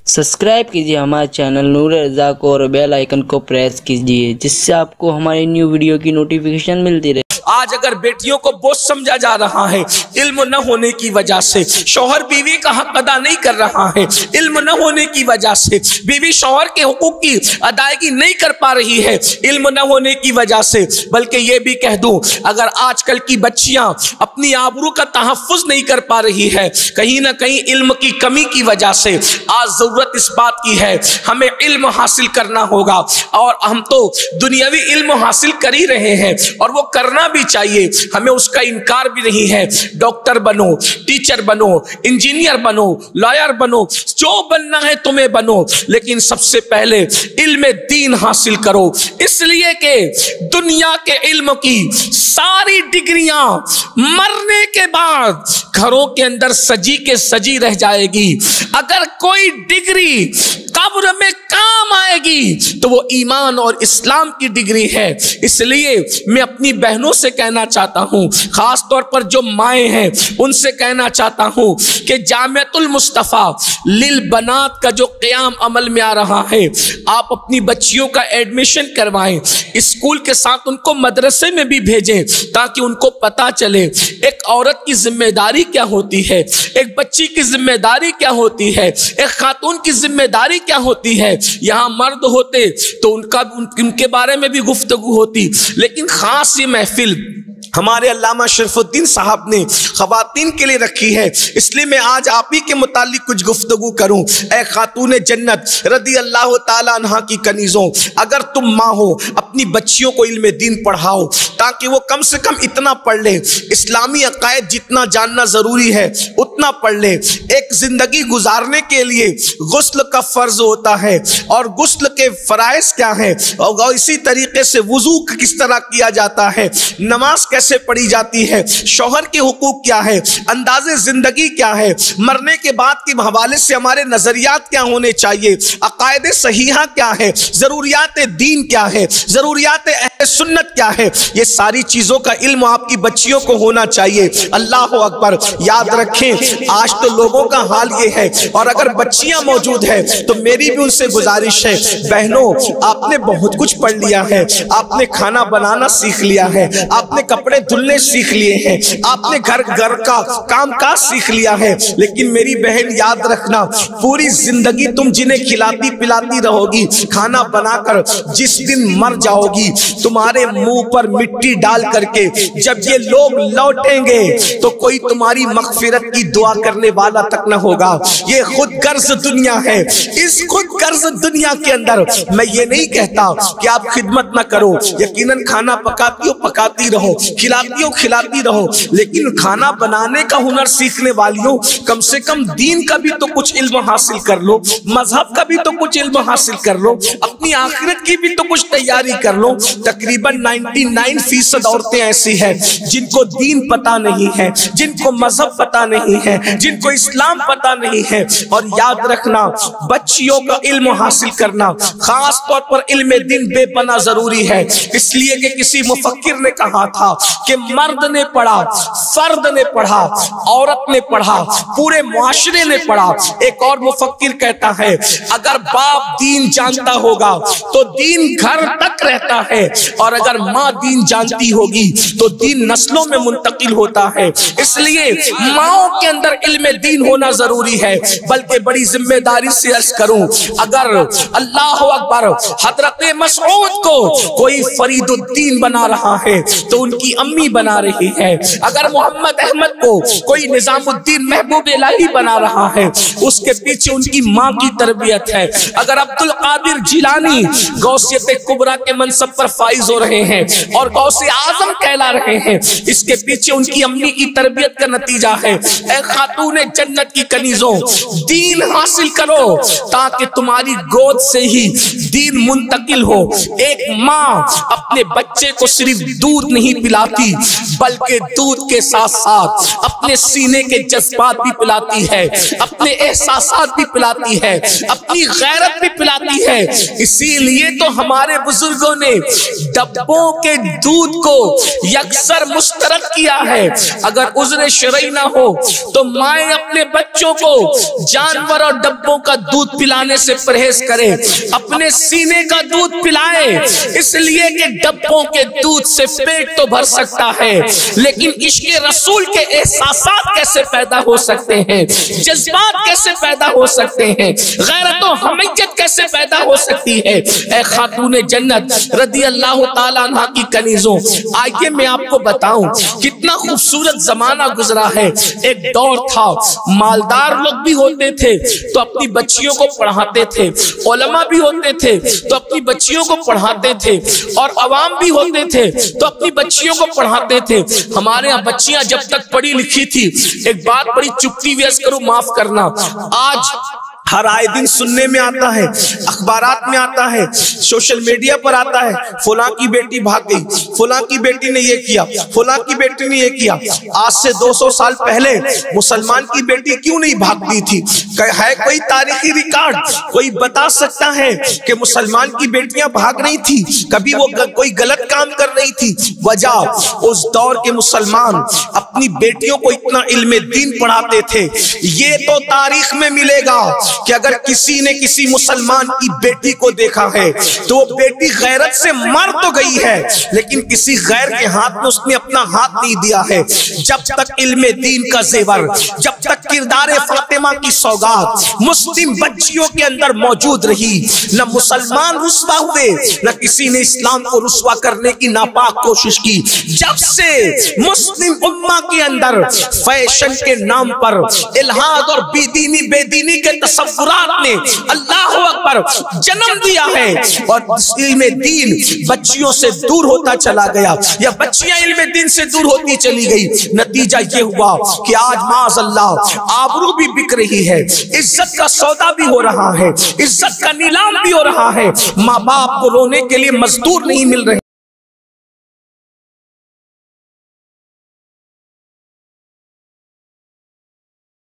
Subscribe कीजिए हमारे channel नूर रज़ा को और बेल आइकन को प्रेस कीजिए, जिससे आपको हमारी न्यू वीडियो की नोटिफिकेशन मिलती रहे। आज अगर बेटियों को बोझ समझा जा रहा है इल्म न होने की वजह से, शौहर बीवी का हक अदा नहीं कर रहा है इल्म न होने की वजह से, बीवी शौहर के हुकूक की अदायगी नहीं कर पा रही है इल्म न होने की वजह से, बल्कि ये भी कह दूं अगर आजकल की बच्चियां अपनी आबरू का तहफ्फुज नहीं कर पा रही है कहीं ना कहीं इल्म की कमी की वजह से, आज जरूरत इस बात की है हमें इल्म हासिल करना होगा। और हम तो दुनियावी इल्म हासिल कर ही रहे हैं और वो करना भी चाहिए, हमें उसका इनकार भी नहीं है। डॉक्टर बनो, टीचर बनो, इंजीनियर बनो, लॉयर बनो, जो बनना है तुम्हें बनो, लेकिन सबसे पहले इल्म दीन हासिल करो, इसलिए कि दुनिया के इल्म की सारी डिग्रियां मरने के बाद घरों के अंदर सजी के सजी रह जाएगी। अगर कोई डिग्री कब्र में काम आएगी तो वो ईमान और इस्लाम की डिग्री है। इसलिए मैं अपनी बहनों से कहना चाहता हूं, खास तौर पर जो माएँ हैं उनसे कहना चाहता हूं कि जामिअतुल मुस्तफा लिल बनात का जो क़याम अमल में आ रहा है, आप अपनी बच्चियों का एडमिशन करवाएं, स्कूल के साथ उनको मदरसे में भी भेजें ताकि उनको पता चले एक औरत की जिम्मेदारी क्या होती है, एक बच्ची की जिम्मेदारी क्या होती है, एक खातून की जिम्मेदारी क्या होती है। यहां मर्द होते तो उनके बारे में भी गुफ्तगू होती, लेकिन खास ये महफिल हमारे अल्लामा शरफुद्दीन साहब ने खवातीन के लिए रखी है, इसलिए मैं आज आप ही के मुतालिक कुछ गुफ्तगू करूं। ए खातून जन्नत रदी अल्लाह ताला अन्हा की कनीज़ों, अगर तुम माँ हो अपनी बच्चियों को इल्म दीन पढ़ाओ ताकि वो कम से कम इतना पढ़ ले, इस्लामी अकायद जितना जानना जरूरी है उतना पढ़ ले। एक जिंदगी गुजारने के लिए गुस्ल का फर्ज होता है और गुस्ल के फराइज क्या है, और इसी तरीके से वुजू किस तरह किया जाता है, नमाज कैसे पढ़ी जाती है, शौहर के हुकूक क्या है, अंदाजे जिंदगी क्या है, मरने के बाद के हवाले से हमारे नजरियात क्या होने चाहिए, अकायदे सहीहा क्या है, जरूरियात दीन क्या है, जरूरियात अहले सुन्नत क्या है, ये सारी चीजों का इल्म आपकी बच्चियों को होना चाहिए। अल्लाह अकबर। याद रखें आज तो लोगों का हाल ये है, और अगर बच्चियां मौजूद है तो मेरी भी उनसे गुजारिश है, बहनों आपने बहुत कुछ पढ़ लिया है, आपने खाना बनाना सीख लिया है, आपने कपड़े धुलने सीख लिए हैं, आपने घर का कामकाज सीख लिया है, लेकिन मेरी बहन याद रखना पूरी जिंदगी तुम जिन्हें खिलाती पिलाती रहोगी, खाना बनाकर जिस दिन मर जाओगी तुम्हारे मुंह पर मिट्टी डाल करके जब ये लोग लौटेंगे तो कोई तुम्हारी मगफिरत की दुआ करने वाला तक न होगा। ये खुद गर्ज दुनिया है। इस खुद गर्ज दुनिया के अंदर मैं ये नहीं कहता कि आप खिदमत ना करो, यकीनन खाना पकाती हो पकाती रहो, खिलाती हो खिलाती रहो, लेकिन खाना बनाने का हुनर सीखने वालियों कम से कम दीन का भी तो कुछ इल्म हासिल कर लो, मजहब का भी तो कुछ इल्म हासिल कर लो, अपनी आखिरत की भी तो कुछ तैयारी कर लो। तकरीबन 99% औरतें ऐसी हैं जिनको दीन पता नहीं है, जिनको मजहब पता नहीं है, जिनको इस्लाम पता नहीं है। और याद रखना बच्चियों का इल्म हासिल करना, खास तौर पर इल्म दीन बेपना जरूरी है, इसलिए कि किसी मुफक्किर ने कहा था कि मर्द ने पढ़ा, फर्द ने पढ़ा, औरत ने पढ़ा, पूरे मुआशरे ने पढ़ा। एक और मुफक्किर कहता है अगर बाप दीन जानता होगा तो दीन घर तक रहता है, और अगर माँ दीन जानती होगी तो दीन नस्लों में मुंतकिल होता है। इसलिए माओ के अंदर इल्म दीन होना जरूरी है। बल्कि बड़ी जिम्मेदारी से अर्ज करूं, अगर अल्लाह अकबर हजरत मसऊद को कोई फरीदुद्दीन बना रहा है तो उनकी अम्मी बना रही है, अगर मोहम्मद अहमद को कोई निजामुद्दीन महबूब इलाही बना रहा है उसके पीछे उनकी माँ की तरबियत है, अगर अब्दुल कादिर जिलानी गौसियत कुबरा के मनसब पर फाइज हो रहे हैं और गौसे आजम कहला रहे हैं, इसके पीछे उनकी अम्मी की तरबियत का नतीजा है। ए खातून जन्नत की कनीजों, दीन हासिल करो ताकि तुम्हारी गोद से ही दीन मुंतकिल हो। एक माँ अपने बच्चे को सिर्फ दूध नहीं पिला पिलाती, बल्कि दूध के साथ साथ अपने सीने के जज्बात भी पिलाती है, अपने एहसासात भी पिलाती है, अपनी गैरत भी पिलाती है। इसीलिए तो हमारे बुजुर्गों ने डब्बों के दूध को यकसर मुस्तरद किया है। अगर उज़्र शरई ना हो तो माएं अपने बच्चों को जानवर और डब्बों का दूध पिलाने से परहेज करें, अपने सीने का दूध पिलाएं, इसलिए कि डब्बों के दूध से पेट तो भर सकता है, लेकिन इश्क़ रसूल के एहसासात कैसे पैदा हो सकते हैं, जज्बात कैसे पैदा हो सकते हैं, गैरत और हमीयत कैसे पैदा हो सकती है। ए खातूने जन्नत रदी अल्लाह ताला अन्हा की कनीजों, आइए मैं आपको बताऊं कितना खूबसूरत जमाना गुजरा है। एक दौर था, मालदार लोग भी होते थे तो अपनी बच्चियों को पढ़ाते थे, उलमा भी होते थे तो अपनी बच्चियों को पढ़ाते थे, और अवाम भी होते थे तो अपनी बच्चियों को पढ़ाते थे। हमारे यहाँ बच्चियां जब तक पढ़ी लिखी थी, एक बात बड़ी चुप्ती व्यस्त करूं, माफ करना, आज हर आए दिन सुनने में आता है, अखबारात में आता है, सोशल मीडिया पर आता है, फुला की बेटी भाग गई, फुला की बेटी ने ये किया, फुला की बेटी ने ये किया। आज से 200 साल पहले मुसलमान की बेटी क्यों नहीं भागती थी? है कोई तारीखी रिकॉर्ड, कोई बता सकता है कि मुसलमान की बेटियां भाग रही थी, कभी वो कोई गलत काम कर रही थी? वजह, उस दौर के मुसलमान अपनी बेटियों को इतना इल्मे दीन पढ़ाते थे। ये तो तारीख में मिलेगा कि अगर किसी ने किसी मुसलमान की बेटी को देखा है तो वो बेटी गैरत से मर तो गई है, लेकिन किसी गैर के हाथ में उसने अपना हाथ नहीं दिया है। जब तक इल्मे दीन का जेवर, जब तक किरदारे फातिमा की सौगात मुस्लिम बच्चियों के अंदर मौजूद रही, न मुसलमान रुस्वा हुए, न किसी ने इस्लाम को रुस्वा करने की नापाक कोशिश की। जब से मुस्लिम उम्मा के अंदर फैशन के नाम पर इल्हाद और बेदीनी बेदीनी के तसव्वुरात ने अल्लाह अकबर जन्म दिया है, और इल्मे दीन बच्चियों से दूर होता चला गया, या बच्चियां इल्मे दीन से दूर होती चली गई। नतीजा ये हुआ कि आज माज़अल्लाह आबरू भी बिक रही है, इज्जत का सौदा भी हो रहा है, इज्जत का नीलाम भी हो रहा है, माँ बाप को रोने के लिए मजदूर नहीं मिल रहे।